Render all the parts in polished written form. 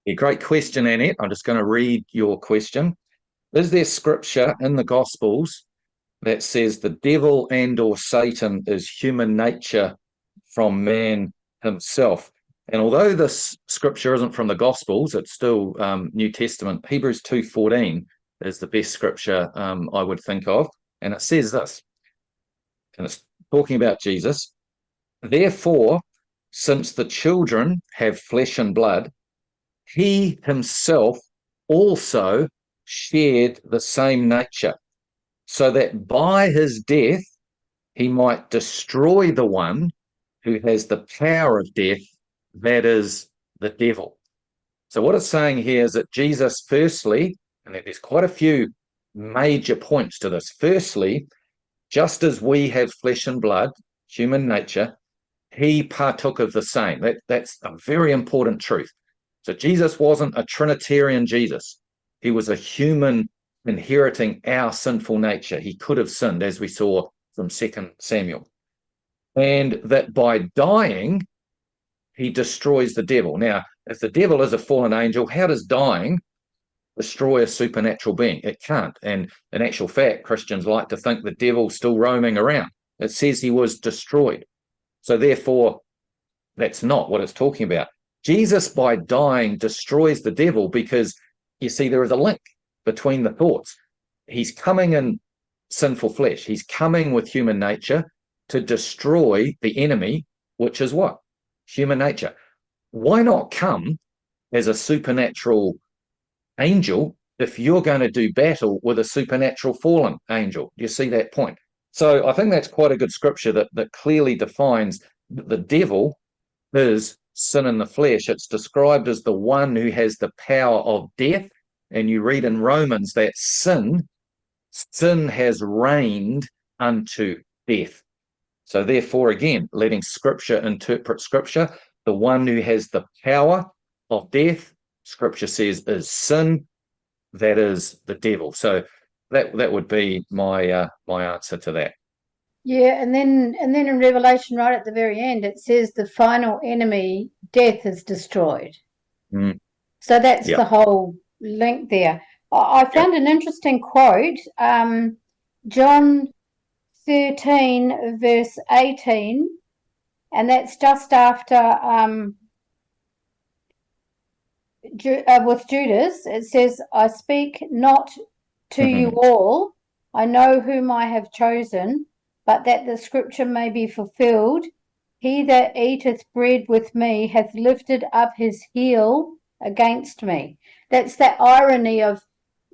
Yeah, great question, Annette. I'm just going to read your question. Is there scripture in the Gospels that says the devil and or Satan is human nature from man himself? And although this scripture isn't from the Gospels, it's still New Testament. Hebrews 2:14 is the best scripture I would think of. And it says this, and it's talking about Jesus. Therefore, since the children have flesh and blood, he himself also shared the same nature, so that by his death he might destroy the one who has the power of death, that is the devil. So what it's saying here is that Jesus, firstly, and there's quite a few major points to this. Firstly, just as we have flesh and blood, human nature, he partook of the same. That's a very important truth. So Jesus wasn't a Trinitarian Jesus. He was a human inheriting our sinful nature. He could have sinned, as we saw from 2 Samuel. And that by dying, he destroys the devil. Now, if the devil is a fallen angel, how does dying destroy a supernatural being? It can't. And in actual fact, Christians like to think the devil's still roaming around. It says he was destroyed. So therefore, that's not what it's talking about. Jesus, by dying, destroys the devil because, you see, there is a link between the thoughts. He's coming in sinful flesh. He's coming with human nature to destroy the enemy, which is what? Human nature. Why not come as a supernatural angel if you're going to do battle with a supernatural fallen angel? Do you see that point? So I think that's quite a good scripture that clearly defines that the devil is sin in the flesh. It's described as the one who has the power of death. And you read in Romans that sin has reigned unto death. So therefore, again, letting scripture interpret scripture, the one who has the power of death, scripture says, is sin, that is the devil. So that would be my answer to that. Yeah, and then in Revelation, right at the very end, it says the final enemy, death, is destroyed. Mm. So that's Yep. the whole link there. I found an interesting quote, John 13, verse 18, and that's just after with Judas. It says, I speak not to you all, I know whom I have chosen, but that the scripture may be fulfilled. He that eateth bread with me hath lifted up his heel against me. That's that irony of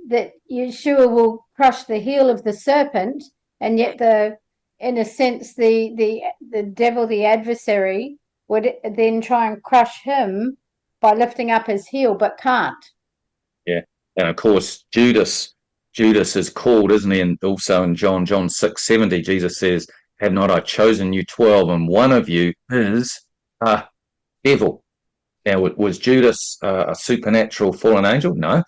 that Yeshua will crush the heel of the serpent, and yet in a sense, the devil, the adversary, would then try and crush him by lifting up his heel, but can't. Yeah. And of course, Judas is called, isn't he? And also in John 6:70, Jesus says, have not I chosen you 12, and one of you is a devil. Now, was Judas a supernatural fallen angel? No.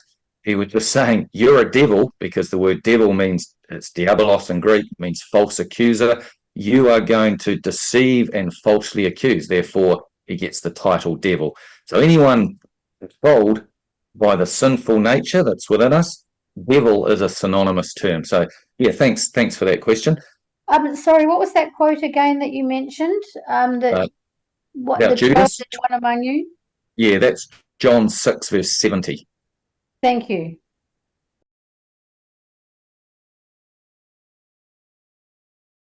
He was just saying, you're a devil, because the word devil means, it's diabolos in Greek, means false accuser. You are going to deceive and falsely accuse. Therefore, he gets the title devil. So anyone controlled by the sinful nature that's within us, devil is a synonymous term. So yeah, thanks for that question. Sorry, what was that quote again that you mentioned? That what About the 12 Judas? is one among you? Yeah, that's John 6, verse 70. Thank you.